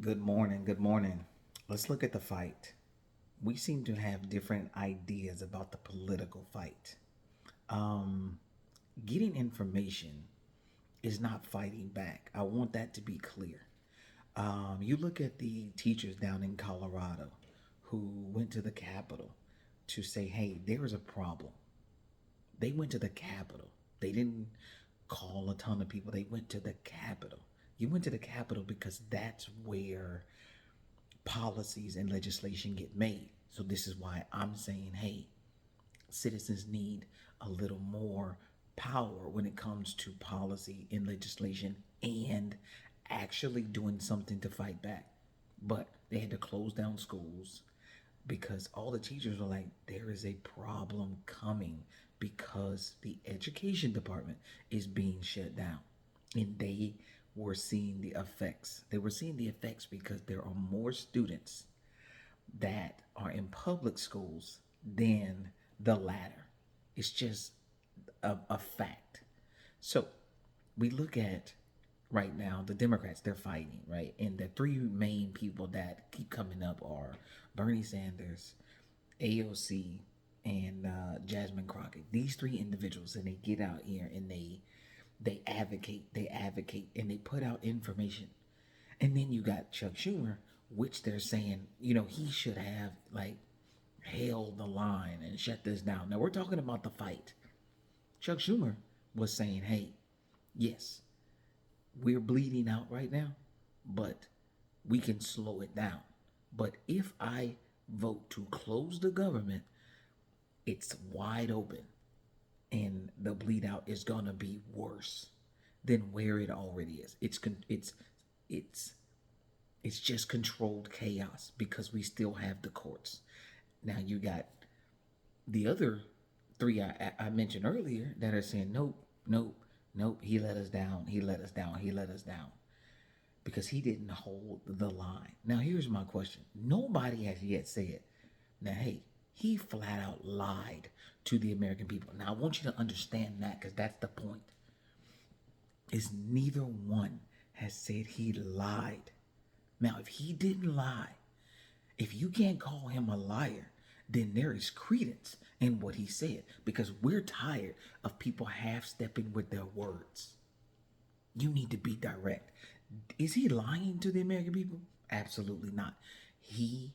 Good morning. Good morning. Let's look at the fight. We seem to have different ideas about the political fight. Um, Getting information is not fighting back. I want that to be clear. You look at the teachers down in Colorado who went to the Capitol to say, hey, there is a problem. They went to the Capitol. They didn't call a ton of people. They went to the Capitol. You went to the Capitol because that's where policies and legislation get made. So this is why I'm saying, hey, citizens need a little more power when it comes to policy and legislation and actually doing something to fight back. But they had to close down schools because all the teachers were like, there is a problem coming because the education department is being shut down. And they were seeing the effects. They were seeing the effects because there are more students that are in public schools than the latter. It's just a fact. So we look at right now the Democrats, they're fighting, right? And the three main people that keep coming up are Bernie Sanders, AOC, and Jasmine Crockett. These three individuals, and they get out here and they advocate, and they put out information. And then you got Chuck Schumer, which they're saying, he should have like held the line and shut this down. Now we're talking about the fight. Chuck Schumer was saying, hey, yes, we're bleeding out right now, but we can slow it down. But if I vote to close the government, it's wide open and the bleed out is going to be worse than where it already is. It's it's just controlled chaos because we still have the courts. Now you got the other three I mentioned earlier that are saying nope, nope, nope. He let us down. He let us down. He let us down because he didn't hold the line. Now here's my question: nobody has yet said, now hey, he flat out lied to the American people. Now I want you to understand that because that's the point. Is neither one has said he lied. Now if he didn't lie, if you can't call him a liar, then there is credence in what he said because we're tired of people half stepping with their words. You need to be direct. Is he lying to the American people? Absolutely not. He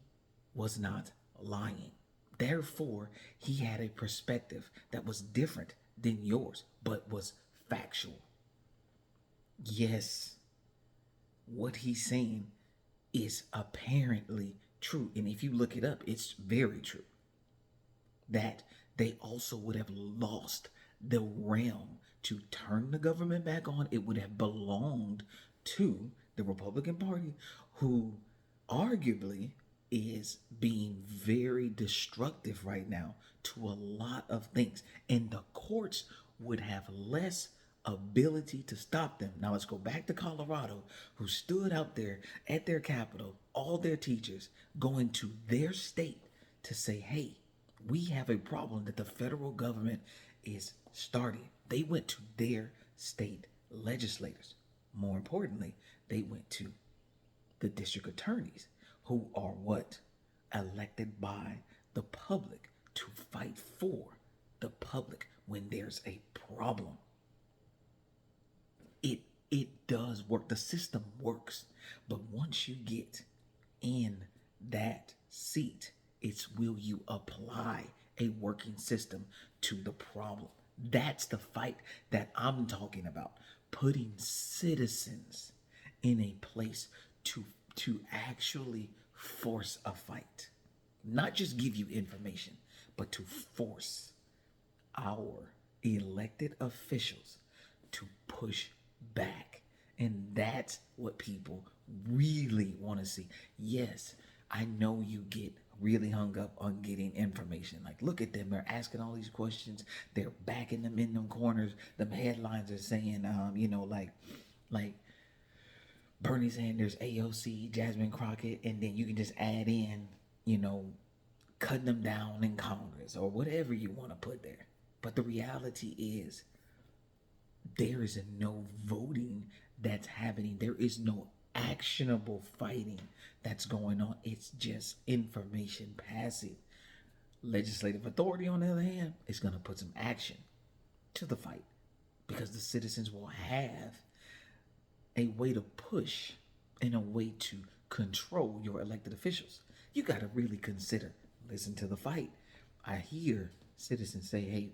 was not lying. Therefore, he had a perspective that was different than yours, but was factual. Yes, what he's saying is apparently true. And if you look it up, it's very true that they also would have lost the realm to turn the government back on. It would have belonged to the Republican Party, who arguably is being very destructive right now to a lot of things. And the courts would have less ability to stop them. Now let's go back to Colorado, who stood out there at their capital, all their teachers going to their state to say, hey, we have a problem that the federal government is starting. They went to their state legislators. More importantly, they went to the district attorneys, who are what? Elected by the public to fight for the public when there's a problem. It it does work. The system works. But once you get in that seat, it's will you apply a working system to the problem. That's the fight that I'm talking about. Putting citizens in a place to actually force a fight. Not just give you information, but to force our elected officials to push back. And that's what people really want to see. Yes, I know you get really hung up on getting information. Like, look at them. They're asking all these questions. They're backing them in them corners. The headlines are saying, like Bernie Sanders, AOC, Jasmine Crockett, and then you can just add in, you know, cutting them down in Congress or whatever you want to put there. But the reality is, there is no voting that's happening. There is no actionable fighting that's going on. It's just information passing. Legislative authority, on the other hand, is going to put some action to the fight because the citizens will have a way to push and a way to control your elected officials. You got to really consider, listen to the fight. I hear citizens say, hey,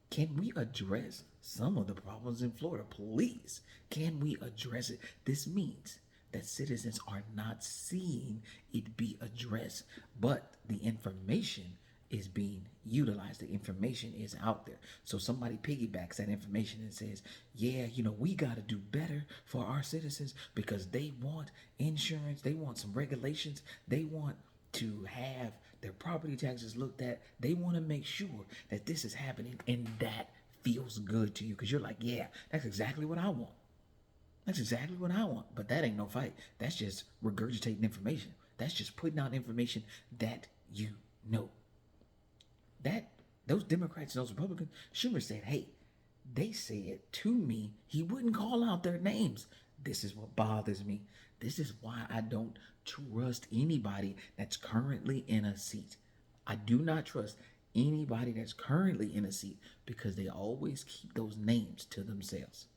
can we address some of the problems in Florida? Please, can we address it? This means that citizens are not seeing it be addressed, but the information is being utilized. The information is out there. So somebody piggybacks that information and says, yeah, we got to do better for our citizens because they want insurance, they want some regulations, they want to have their property taxes looked at. They want to make sure that this is happening, and that feels good to you because you're like, yeah, that's exactly what I want. That's exactly what I want. But that ain't no fight. That's just regurgitating information. That's just putting out information that you know. That those Democrats and those Republicans, Schumer said, hey, they said to me he wouldn't call out their names. This is what bothers me. This is why I don't trust anybody that's currently in a seat. I do not trust anybody that's currently in a seat because they always keep those names to themselves.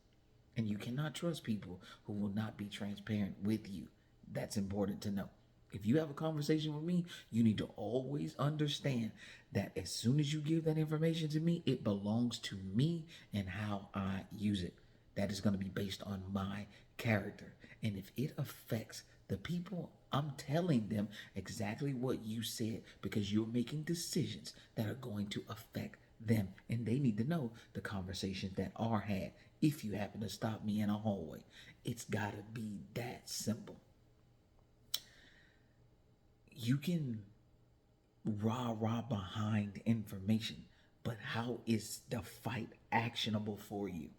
And you cannot trust people who will not be transparent with you. That's important to know. If you have a conversation with me, you need to always understand that as soon as you give that information to me, it belongs to me and how I use it. That is going to be based on my character. And if it affects the people, I'm telling them exactly what you said because you're making decisions that are going to affect them. And they need to know the conversations that are had if you happen to stop me in a hallway. It's got to be that simple. You can rah behind information, but how is the fight actionable for you?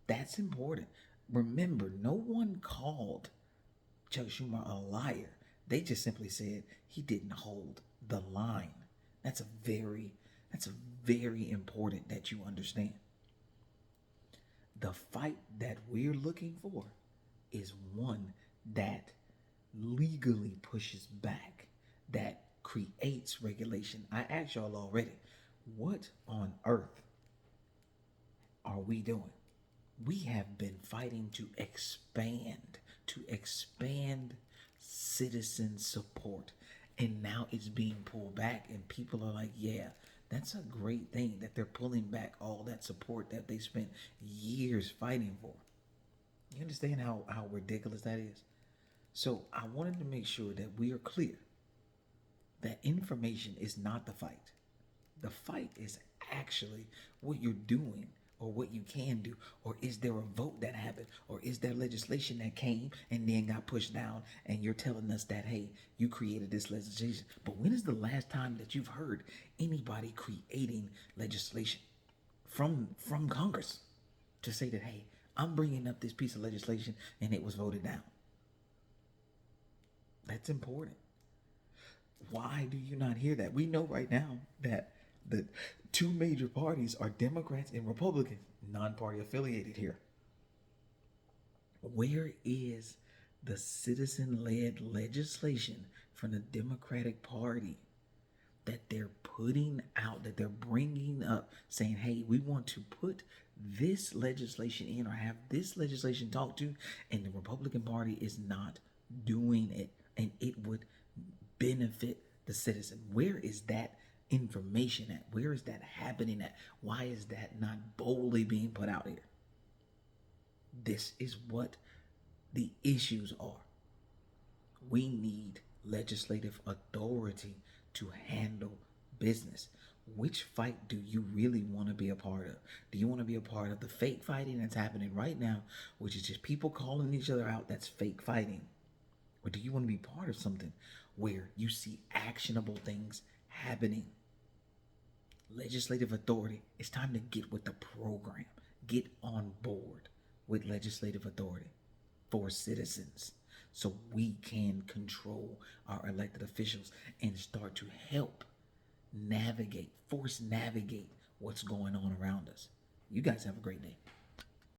That's important. Remember, no one called Chuck Schumer a liar. They just simply said he didn't hold the line. That's very important that you understand. The fight that we're looking for is one that legally pushes back, that creates regulation. I asked y'all already, what on earth are we doing? We have been fighting to expand citizen support. And now it's being pulled back, and people are like, yeah, that's a great thing that they're pulling back all that support that they spent years fighting for. You understand how ridiculous that is? So I wanted to make sure that we are clear that information is not the fight. The fight is actually what you're doing or what you can do, or is there a vote that happened, or is there legislation that came and then got pushed down and you're telling us that, hey, you created this legislation. But when is the last time that you've heard anybody creating legislation from Congress to say that, hey, I'm bringing up this piece of legislation and it was voted down? That's important. Why do you not hear that? We know right now that the two major parties are Democrats and Republicans, non-party affiliated here. Where is the citizen-led legislation from the Democratic Party that they're putting out, that they're bringing up, saying, hey, we want to put this legislation in or have this legislation talked to, and the Republican Party is not doing it, and it would benefit the citizen? Where is that information at? Where is that happening at? Why is that not boldly being put out here? This is what the issues are. We need legislative authority to handle business. Which fight do you really want to be a part of? Do you want to be a part of the fake fighting that's happening right now, which is just people calling each other out? That's fake fighting. Or do you want to be part of something where you see actionable things happening? Legislative authority. It's time to get with the program. Get on board with legislative authority for citizens so we can control our elected officials and start to help navigate, force navigate what's going on around us. You guys have a great day.